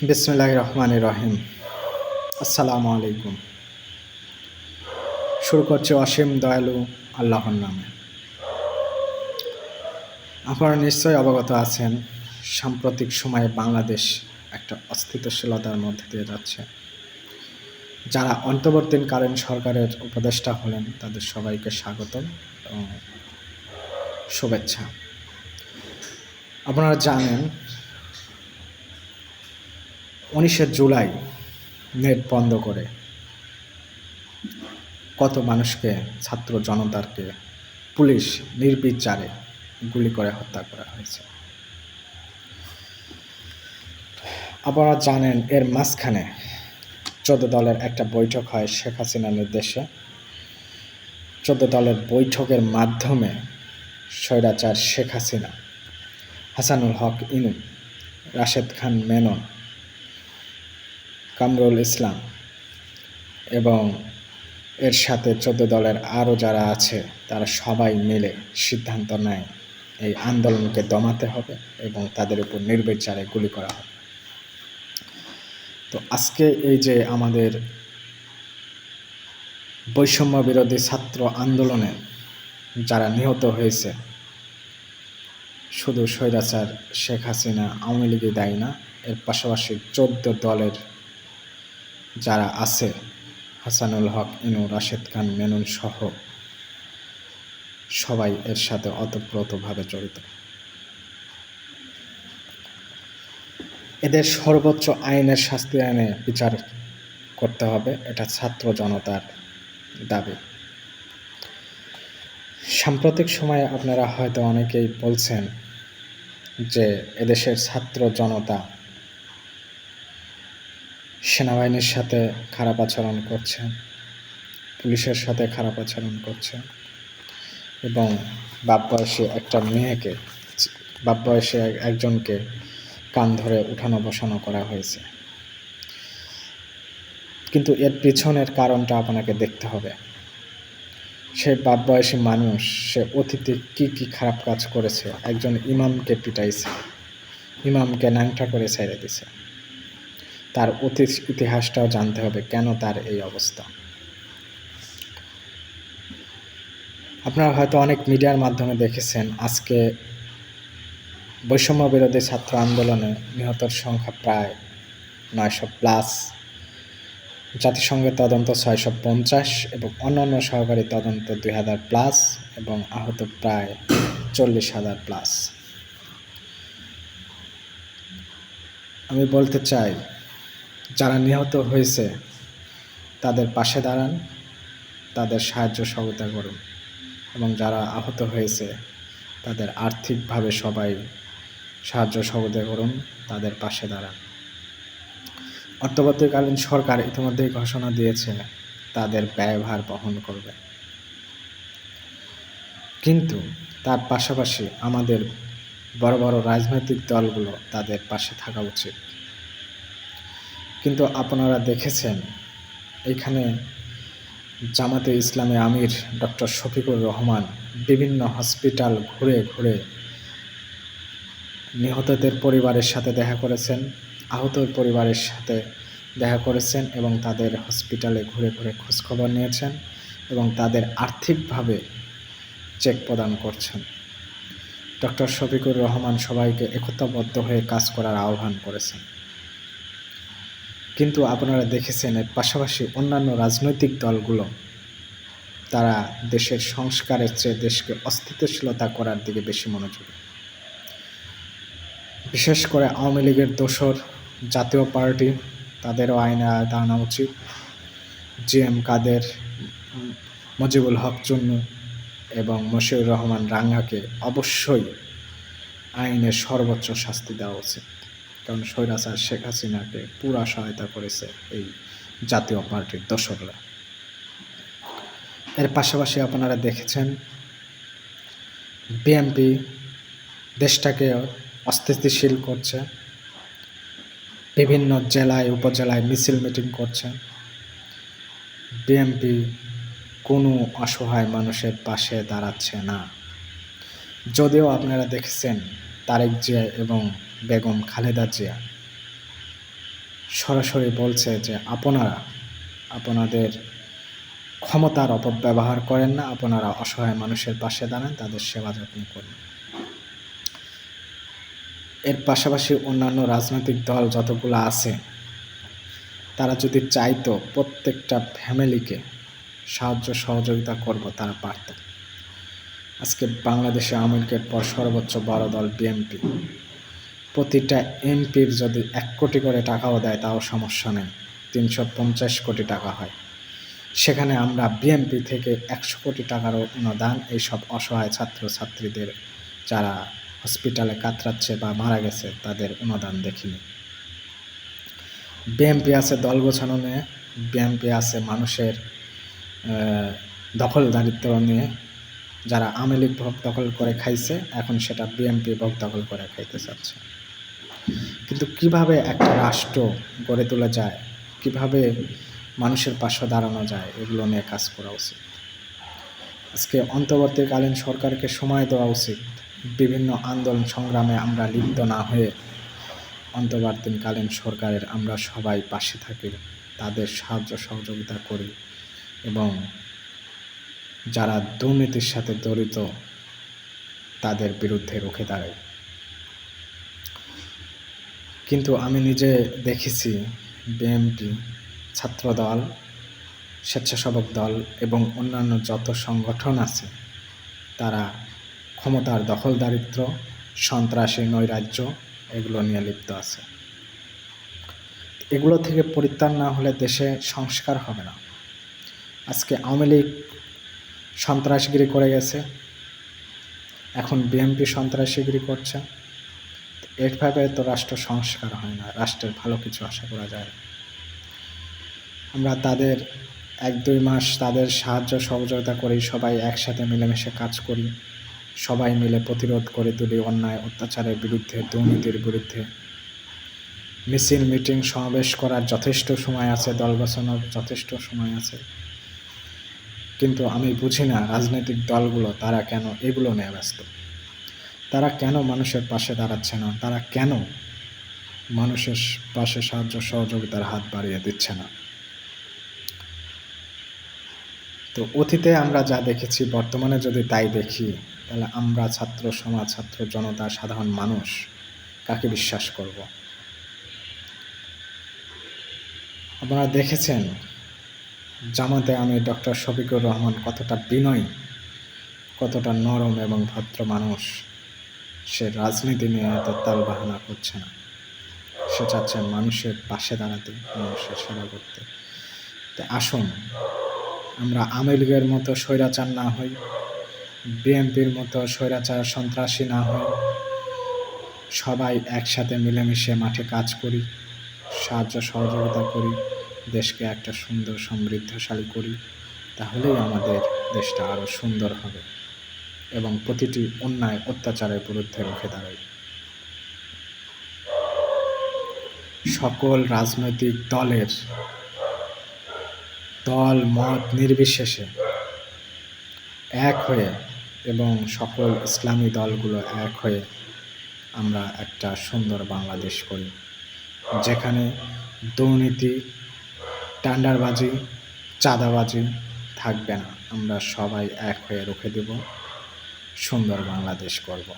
বিসমিল্লাহির রহমানির রহিম। আসসালামু আলাইকুম। শুরু করছি অসীম দয়ালু আল্লাহর নামে। আপনারা নিশ্চয়ই অবগত আছেন, সাম্প্রতিক সময়ে বাংলাদেশ একটা অস্থিতিশীলতার মধ্যে দিয়ে যাচ্ছে। যারা অন্তর্বর্তীকালীন সরকারের উপদেষ্টা হলেন তাদের সবাইকে স্বাগতম এবং শুভেচ্ছা। আপনারা জানেন 19শে জুলাই নেট বন্ধ করে কত মানুষকে, ছাত্র জনতাকে পুলিশ নির্বিচারে গুলি করে হত্যা করা হয়েছে। আপনারা জানেন এর মাঝখানে 14 দলের একটা বৈঠক হয় শেখ হাসিনার নির্দেশে। 14 দলের বৈঠকের মাধ্যমে স্বৈরাচার শেখ হাসিনা, হাসানুল হক ইনু, রাশেদ খান মেনন, কামরুল ইসলাম এবং এর সাথে 14 দলের আরও যারা আছে তারা সবাই মিলে সিদ্ধান্ত নেয় এই আন্দোলনকে দমাতে হবে এবং তাদের উপর নির্বিচারে গুলি করা হবে। তো আজকে এই যে আমাদের বৈষম্য বিরোধী ছাত্র আন্দোলনে যারা নিহত হয়েছে, শুধু স্বৈরাচার শেখ হাসিনা আওয়ামী লীগই দায়ী না, এর পাশাপাশি 14 দলের যারা আছে, হাসানুল হক ইনু, রাশেদ খান মেনন সহ সবাই এর সাথে ওতপ্রোতভাবে জড়িত। এদের সর্বোচ্চ আইনের শাস্তি আইনে বিচার করতে হবে, এটা ছাত্র জনতার দাবি। সাম্প্রতিক সময়ে আপনারা হয়তো অনেকেই বলছেন যে এদেশের ছাত্র জনতা সেনাবাহিনীর সাথে খারাপ আচরণ করছে, পুলিশের সাথে খারাপ আচরণ করছে এবং বাপবয়সী একটা মেয়েকে, বাপবয়সী একজনকে কান ধরে উঠানো বসানো করা হয়েছে। কিন্তু এর পিছনের কারণটা আপনাকে দেখতে হবে। সে বাপবয়সী মানুষ, সে অতীতে কি খারাপ কাজ করেছে। একজন ইমামকে পিটাইছে, ইমামকে ন্যাংটা করে ছেড়ে দিছে। তার অতীত ইতিহাসটাও জানতে হবে, কেন তার এই অবস্থা। আপনারা হয়তো অনেক মিডিয়ার মাধ্যমে দেখেছেন, আজকে বৈষম্য বিরোধী ছাত্র আন্দোলনে নিহতর সংখ্যা প্রায় 900+, জাতিসংঘের তদন্ত 650 এবং অন্যান্য সহকারী তদন্ত 2000+ এবং আহত প্রায় 40,000+। আমি বলতে চাই, যারা নিহত হয়েছে তাদের পাশে দাঁড়ান, তাদের সাহায্য সহযোগিতা করুন এবং যারা আহত হয়েছে তাদের আর্থিকভাবে সবাই সাহায্য সহযোগিতা করুন, তাদের পাশে দাঁড়ান। অন্তর্বর্তীকালীন সরকার ইতিমধ্যেই ঘোষণা দিয়েছে তাদের ব্যয়ভার বহন করবে, কিন্তু তার পাশাপাশি আমাদের বড় বড় রাজনৈতিক দলগুলো তাদের পাশে থাকা উচিত। কিন্তু আপনারা দেখেছেন এখানে জামাতে ইসলামী আমির ডক্টর শফিকুর রহমান বিভিন্ন হসপিটাল ঘুরে ঘুরে নিহতদের পরিবারের সাথে দেখা করেছেন, আহতদের পরিবারের সাথে দেখা করেছেন এবং তাদের হসপিটালে ঘুরে ঘুরে খোঁজখবর নিয়েছেন এবং তাদের আর্থিকভাবে চেক প্রদান করছেন। ডক্টর শফিকুর রহমান সবাইকে একতাবদ্ধ হয়ে কাজ করার আহ্বান করেছেন। কিন্তু আপনারা দেখেছেন এর পাশাপাশি অন্যান্য রাজনৈতিক দলগুলো তারা দেশের সংস্কারের চেয়ে দেশকে অস্থিতিশীলতা করার দিকে বেশি মনোযোগী। বিশেষ করে আওয়ামী লীগের দোসর জাতীয় পার্টি, তাদেরও আইনে আনা উচিত। জিএম কাদের, মুজিবুল হক চুন্নু এবং মশিউর রহমান রাঙ্গাকে অবশ্যই আইনের সর্বোচ্চ শাস্তি দেওয়া উচিত, কারণ স্বৈরাচার শেখ হাসিনাকে পুরা সহায়তা করেছে এই জাতীয় পার্টির দোসররা। এর পাশাপাশি আপনারা দেখেছেন বিএনপি দেশটাকে অস্থিতিশীল করছে, বিভিন্ন জেলায় উপজেলায় মিছিল মিটিং করছে। বিএনপি কোনো অসহায় মানুষের পাশে দাঁড়াচ্ছে না। যদিও আপনারা দেখেছেন তারেক জিয়া এবং বেগম খালেদা জিয়া সরাসরি বলছে যে আপনারা আপনাদের ক্ষমতার অপব্যবহার করেন না, আপনারা অসহায় মানুষের পাশে দাঁড়ান, তাদের সেবা যত্ন করুন। এর পাশাপাশি অন্যান্য রাজনৈতিক দল যতগুলো আছে তারা যদি চাইতো প্রত্যেকটা ফ্যামিলিকে সাহায্য সহযোগিতা করব, তারা পারত। আজকে বাংলাদেশে আওয়ামী লীগের পর সর্বোচ্চ বড় দল বিএনপি, প্রতিটা এমপির যদি 1 কোটি করে টাকাও দেয় তাও সমস্যা নেই, 350 কোটি টাকা হয়। সেখানে আমরা বিএনপি থেকে 100 কোটি টাকারও অনুদান এইসব অসহায় ছাত্রছাত্রীদের যারা হসপিটালে কাতরাচ্ছে বা মারা গেছে তাদের অনুদান দেখিনি। বিএনপি আছে দল গোছানো নিয়ে, বিএনপি আছে মানুষের দখলদারিত্ব নিয়ে। যারা আওয়ামী লীগ ভোগ দখল করে খাইছে এখন সেটা বিএনপি ভোগ দখল করে খাইতে চাচ্ছে। কিন্তু কিভাবে একটা রাষ্ট্র গড়ে তোলা যায়, কিভাবে মানুষের পাশে দাঁড়ানো যায়, এগুলো নিয়ে কাজ করা উচিত। আজকে অন্তর্বর্তীকালীন সরকারকে সময় দেওয়া উচিত। বিভিন্ন আন্দোলন সংগ্রামে আমরা লিপ্ত না হয়ে অন্তর্বর্তীকালীন সরকারের আমরা সবাই পাশে থাকি, তাদের সাহায্য সহযোগিতা করি এবং যারা দুর্নীতির সাথে জড়িত তাদের বিরুদ্ধে রুখে দাঁড়াই। কিন্তু আমি নিজে দেখেছি বিএনপি, ছাত্রদল, স্বেচ্ছাসেবক দল এবং অন্যান্য যত সংগঠন আছে তারা ক্ষমতার দখলদারিত্ব, সন্ত্রাসী নৈরাজ্য এগুলো নিয়ে লিপ্ত আছে। এগুলো থেকে পরিত্রাণ না হলে দেশে সংস্কার হবে না। আজকে আওয়ামী লীগ সন্ত্রাসগিরি করে গেছে, এখন বিএনপি সন্ত্রাসীগিরি করছে। এইভাবে তো রাষ্ট্র সংস্কার হয় না, রাষ্ট্রের ভালো কিছু আশা করা যায়। আমরা তাদের 1-2 মাস তাদের সাহায্য সহযোগিতা করি, সবাই একসাথে মিলেমিশে কাজ করি, সবাই মিলে প্রতিরোধ করে তুলি অন্যায় অত্যাচারের বিরুদ্ধে, দুর্নীতির বিরুদ্ধে। মিছিল, মিটিং, সমাবেশ করার যথেষ্ট সময় আছে, দল গঠনের যথেষ্ট সময় আছে। কিন্তু আমি বুঝি না রাজনৈতিক দলগুলো তারা কেন এগুলো নিয়ে ব্যস্ত, তারা কেন মানুষের পাশে দাঁড়াচ্ছে না, তারা কেন মানুষের পাশে সাহায্য সহযোগিতার হাত বাড়িয়ে দিচ্ছে না। তো অতীতে আমরা যা দেখেছি বর্তমানে যদি তাই দেখি তাহলে আমরা ছাত্র সমাজ, ছাত্র জনতা, সাধারণ মানুষ কাকে বিশ্বাস করব? আপনারা দেখেছেন জামাতে আমি ডক্টর শফিকুর রহমান কতটা বিনয়ী, কতটা নরম এবং ভদ্র মানুষ। সে রাজনীতি নিয়ে এত তালবাহানা করছে না, সে চাচ্ছে মানুষের পাশে দাঁড়াতে, মানুষের সেবা করতে। তাই আসুন আমরা আওয়ামী লীগের মতো স্বৈরাচার না হই, বিএনপির মতো স্বৈরাচার সন্ত্রাসী না হই, সবাই একসাথে মিলেমিশে মাঠে কাজ করি, সাহায্য সহযোগিতা করি, দেশকে একটা সুন্দর সমৃদ্ধশালী করি। তাহলেই আমাদের দেশটা আরও সুন্দর হবে এবং প্রতিটি অন্যায় অত্যাচারের বিরুদ্ধে রুখে দাঁড়াই। সকল রাজনৈতিক দলের দল মত নির্বিশেষে এক হয়ে এবং সকল ইসলামী দলগুলো এক হয়ে আমরা একটা সুন্দর বাংলাদেশ করি, যেখানে দুর্নীতি, টেন্ডারবাজি, চাঁদাবাজি থাকবে না। আমরা সবাই এক হয়ে রুখে দেব, সুন্দর বাংলাদেশ করব।